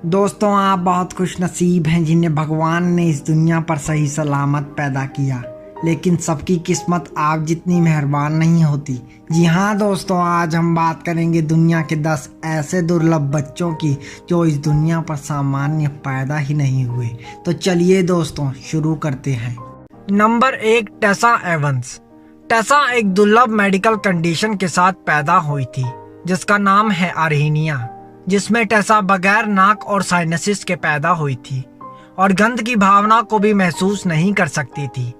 दोस्तों, आप बहुत खुश नसीब हैं जिन्हें भगवान ने इस दुनिया पर सही सलामत पैदा किया। लेकिन सबकी किस्मत आप जितनी मेहरबान नहीं होती। जी हाँ दोस्तों, आज हम बात करेंगे दुनिया के 10 ऐसे दुर्लभ बच्चों की जो इस दुनिया पर सामान्य पैदा ही नहीं हुए। तो चलिए दोस्तों शुरू करते हैं। Number 1, Tesa Evans. टेसा एक दुर्लभ मेडिकल कंडीशन के साथ पैदा हुई थी जिसका नाम है अर्हीनिया, जिसमें टेसा बगैर नाक और साइनसिस के पैदा हुई थी और गंध की भावना को भी महसूस नहीं कर सकती थी।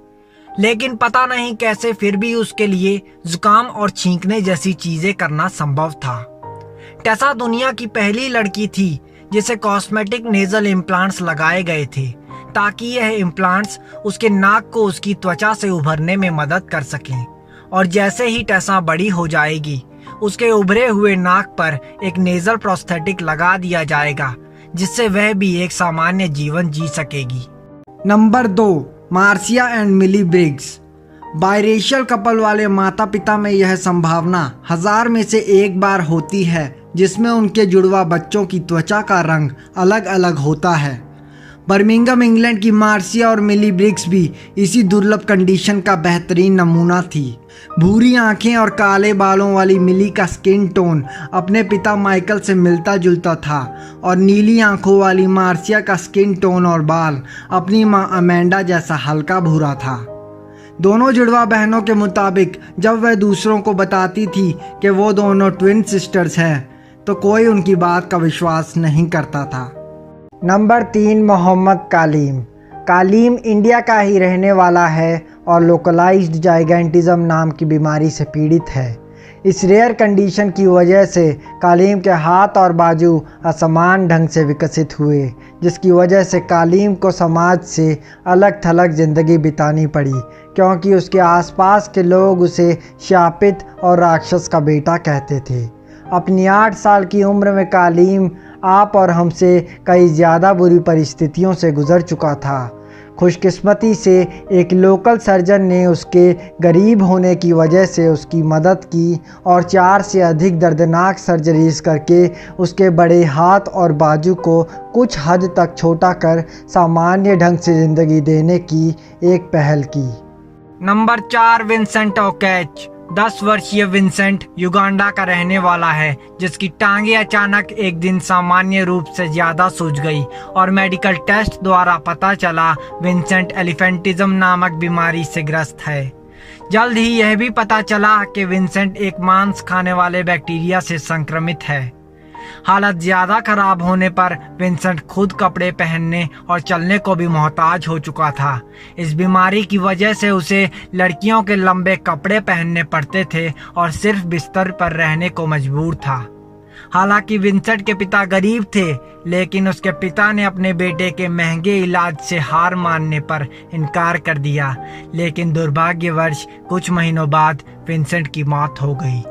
लेकिन पता नहीं कैसे फिर भी उसके लिए जुकाम और छींकने जैसी चीजें करना संभव था। टेसा दुनिया की पहली लड़की थी जिसे कॉस्मेटिक नेजल इम्प्लांट्स लगाए गए थे ताकि यह इम्प्लांट्स उसके नाक को उसकी त्वचा से उभरने में मदद कर सकें। और जैसे ही टेसा बड़ी हो जाएगी उसके उभरे हुए नाक पर एक नेजल प्रोस्थेटिक लगा दिया जाएगा जिससे वह भी एक सामान्य जीवन जी सकेगी। Number 2, Marcia and Millie Briggs. Biracial couple वाले माता पिता में यह संभावना 1000 में से एक बार होती है जिसमें उनके जुड़वा बच्चों की त्वचा का रंग अलग अलग होता है। बर्मिंघम इंग्लैंड की मार्सिया और मिली ब्रिग्स भी इसी दुर्लभ कंडीशन का बेहतरीन नमूना थी। भूरी आंखें और काले बालों वाली मिली का स्किन टोन अपने पिता माइकल से मिलता जुलता था और नीली आंखों वाली मार्सिया का स्किन टोन और बाल अपनी मां अमेंडा जैसा हल्का भूरा था। दोनों जुड़वा बहनों के मुताबिक जब वह दूसरों को बताती थी कि वो दोनों ट्विन सिस्टर्स हैं तो कोई उनकी बात का विश्वास नहीं करता था। नंबर 3, मोहम्मद कालीम। कालीम इंडिया का ही रहने वाला है और लोकलाइज्ड जाइगेंटिज्म नाम की बीमारी से पीड़ित है। इस रेयर कंडीशन की वजह से कालीम के हाथ और बाजू असमान ढंग से विकसित हुए, जिसकी वजह से कालीम को समाज से अलग थलग ज़िंदगी बितानी पड़ी क्योंकि उसके आसपास के लोग उसे शापित और राक्षस का बेटा कहते थे। अपनी 8 साल की उम्र में कालीम आप और हमसे कई ज़्यादा बुरी परिस्थितियों से गुजर चुका था। खुशकिस्मती से एक लोकल सर्जन ने उसके गरीब होने की वजह से उसकी मदद की और 4 से अधिक दर्दनाक सर्जरीज करके उसके बड़े हाथ और बाजू को कुछ हद तक छोटा कर सामान्य ढंग से ज़िंदगी देने की एक पहल की। Number 4, Vincent ओकेच। 10 वर्षीय विंसेंट युगांडा का रहने वाला है जिसकी टांगे अचानक एक दिन सामान्य रूप से ज्यादा सूज गई और मेडिकल टेस्ट द्वारा पता चला विंसेंट एलिफेंटिज्म नामक बीमारी से ग्रस्त है। जल्द ही यह भी पता चला कि विंसेंट एक मांस खाने वाले बैक्टीरिया से संक्रमित है। हालत ज्यादा खराब होने पर विंसेंट खुद कपड़े पहनने और चलने को भी मोहताज हो चुका था। इस बीमारी की वजह से उसे लड़कियों के लंबे कपड़े पहनने पड़ते थे और सिर्फ बिस्तर पर रहने को मजबूर था। हालांकि विंसेंट के पिता गरीब थे, लेकिन उसके पिता ने अपने बेटे के महंगे इलाज से हार मानने पर इनकार कर दिया। लेकिन दुर्भाग्यवश कुछ महीनों बाद विंसेंट की मौत हो गई।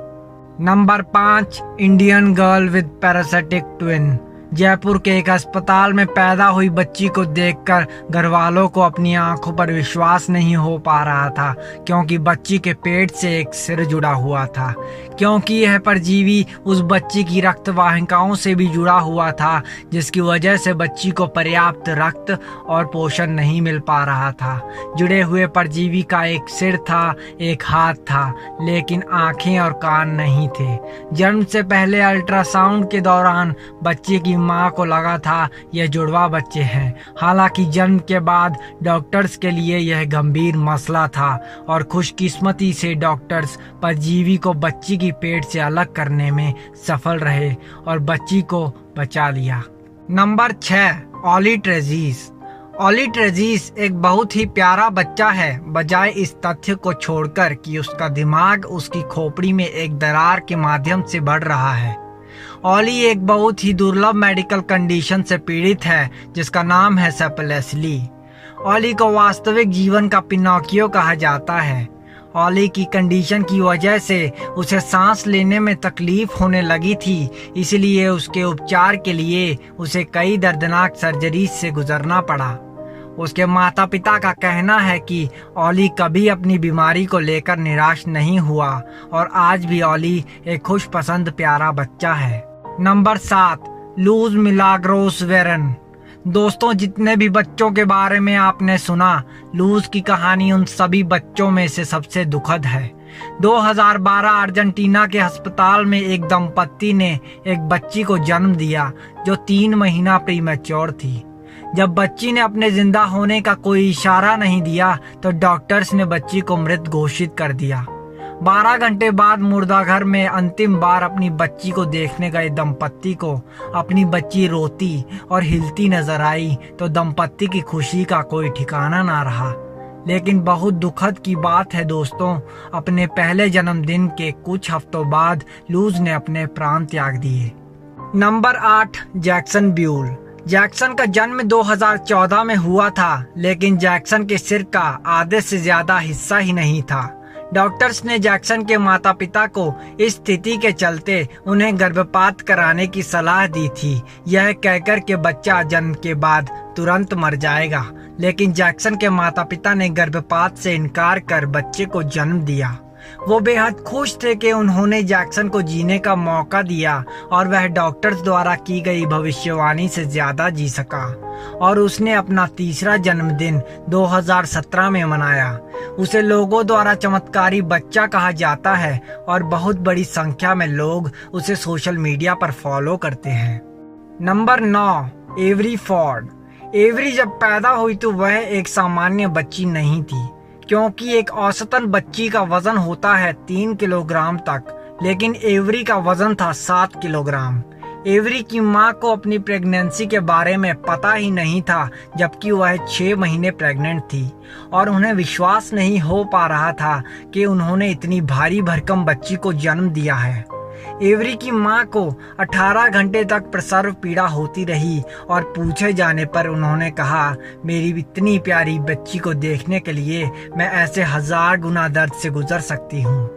Number 5, Indian girl with parasitic twin. Jaipur के एक अस्पताल में पैदा हुई बच्ची को देखकर घरवालों को अपनी आंखों पर विश्वास नहीं हो पा रहा था क्योंकि बच्ची के पेट से एक सिर जुड़ा हुआ था। क्योंकि यह परजीवी उस बच्ची की रक्त वाहिकाओं से भी जुड़ा हुआ था जिसकी वजह से बच्ची को पर्याप्त रक्त और पोषण नहीं मिल पा रहा था। जुड़े हुए परजीवी का एक सिर था, एक हाथ था, लेकिन आंखें और कान नहीं थे। जन्म से पहले अल्ट्रासाउंड के दौरान बच्चे की मां को लगा था यह जुड़वा बच्चे हैं। हालांकि जन्म के बाद डॉक्टर्स के लिए यह गंभीर मसला था और खुशकिस्मती से डॉक्टर्स परजीवी को बच्ची की पेट से अलग करने में सफल रहे और बच्ची को बचा लिया। नंबर 6, ऑली ट्रेजीस। ऑली ट्रेजीस एक बहुत ही प्यारा बच्चा है, बजाय इस तथ्य को छोड़कर कि उसका दिमाग उसकी खोपड़ी में एक दरार के माध्यम से बढ़ रहा है। ऑली एक बहुत ही दुर्लभ मेडिकल कंडीशन से पीड़ित है जिसका नाम है सेपलेस्ली। ऑली को वास्तविक जीवन का पिनोकियो कहा जाता है। ऑली की कंडीशन की वजह से उसे सांस लेने में तकलीफ होने लगी थी, इसलिए उसके उपचार के लिए उसे कई दर्दनाक सर्जरीज से गुजरना पड़ा। उसके माता पिता का कहना है कि ऑली कभी अपनी बीमारी को लेकर निराश नहीं हुआ और आज भी ऑली एक खुश पसंद प्यारा बच्चा है। Number 7, Luz Milagros Veron. दोस्तों, जितने भी बच्चों के बारे में आपने सुना, लूज की कहानी उन सभी बच्चों में से सबसे दुखद है। 2012 अर्जेंटीना के अस्पताल में एक दंपत्ति ने एक बच्ची को जन्म दिया जो 3 महीना प्रीमैच्योर थी। जब बच्ची ने अपने जिंदा होने का कोई इशारा नहीं दिया तो डॉक्टर्स ने बच्ची को मृत घोषित कर दिया। 12 घंटे बाद मुर्दाघर में अंतिम बार अपनी बच्ची को देखने गए दंपत्ति को अपनी बच्ची रोती और हिलती नजर आई तो दंपत्ति की खुशी का कोई ठिकाना ना रहा। लेकिन बहुत दुखद की बात है दोस्तों, अपने पहले जन्मदिन के कुछ हफ्तों बाद लूज ने अपने प्राण त्याग दिए। Number 8, Jackson ब्यूल। जैक्सन का जन्म 2014 में हुआ था, लेकिन जैक्सन के सिर का आधे से ज्यादा हिस्सा ही नहीं था। डॉक्टर्स ने जैक्सन के माता पिता को इस स्थिति के चलते उन्हें गर्भपात कराने की सलाह दी थी, यह कहकर के बच्चा जन्म के बाद तुरंत मर जाएगा। लेकिन जैक्सन के माता पिता ने गर्भपात से इनकार कर बच्चे को जन्म दिया। वो बेहद खुश थे कि उन्होंने जैक्सन को जीने का मौका दिया और वह डॉक्टर्स द्वारा की गई भविष्यवाणी से ज्यादा जी सका और उसने अपना तीसरा जन्मदिन 2017 में मनाया। उसे लोगों द्वारा चमत्कारी बच्चा कहा जाता है और बहुत बड़ी संख्या में लोग उसे सोशल मीडिया पर फॉलो करते हैं। Number 9, every Ford. एवरी जब पैदा हुई तो वह एक सामान्य बच्ची नहीं थी, क्योंकि एक औसतन बच्ची का वजन होता है 3 किलोग्राम तक, लेकिन एवरी का वजन था 7 किलोग्राम। एवरी की मां को अपनी प्रेगनेंसी के बारे में पता ही नहीं था, जबकि वह 6 महीने प्रेग्नेंट थी और उन्हें विश्वास नहीं हो पा रहा था कि उन्होंने इतनी भारी भरकम बच्ची को जन्म दिया है। एवरी की मां को 18 घंटे तक प्रसव पीड़ा होती रही और पूछे जाने पर उन्होंने कहा, मेरी इतनी प्यारी बच्ची को देखने के लिए मैं ऐसे 1000 गुना दर्द से गुजर सकती हूँ।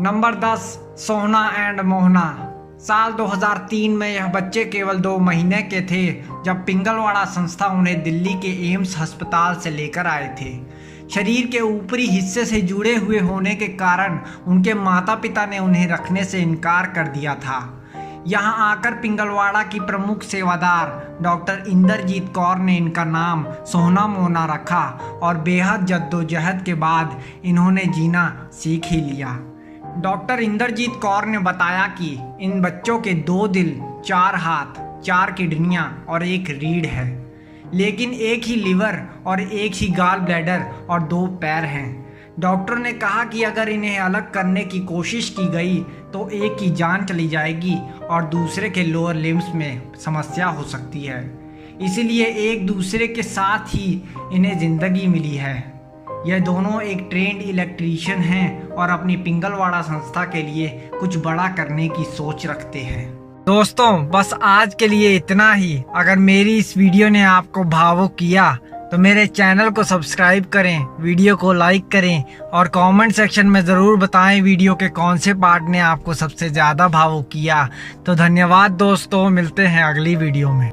Number 10, Sohna and Mohna. साल 2003 में यह बच्चे केवल 2 महीने के थे जब पिंगलवाड़ा संस्था उन्हें दिल्ली के एम्स अस्पताल से लेकर आए थे। शरीर के ऊपरी हिस्से से जुड़े हुए होने के कारण उनके माता पिता ने उन्हें रखने से इनकार कर दिया था। यहाँ आकर पिंगलवाड़ा की प्रमुख सेवादार डॉक्टर इंद्रजीत कौर ने इनका नाम सोहना मोहना रखा और बेहद जद्दोजहद के बाद इन्होंने जीना सीख ही लिया। डॉक्टर इंद्रजीत कौर ने बताया कि इन बच्चों के 2 दिल, 4 हाथ, 4 किडनियां और 1 रीढ़ है, लेकिन 1 ही लिवर और 1 ही गॉल ब्लैडर और 2 पैर हैं। डॉक्टर ने कहा कि अगर इन्हें अलग करने की कोशिश की गई तो एक की जान चली जाएगी और दूसरे के लोअर लिम्स में समस्या हो सकती है, इसीलिए एक दूसरे के साथ ही इन्हें जिंदगी मिली है। यह दोनों एक ट्रेंड इलेक्ट्रीशियन हैं और अपनी पिंगलवाड़ा संस्था के लिए कुछ बड़ा करने की सोच रखते हैं। दोस्तों, बस आज के लिए इतना ही। अगर मेरी इस वीडियो ने आपको भावुक किया तो मेरे चैनल को सब्सक्राइब करें, वीडियो को लाइक करें और कमेंट सेक्शन में ज़रूर बताएं वीडियो के कौन से पार्ट ने आपको सबसे ज़्यादा भावुक किया। तो धन्यवाद दोस्तों, मिलते हैं अगली वीडियो में।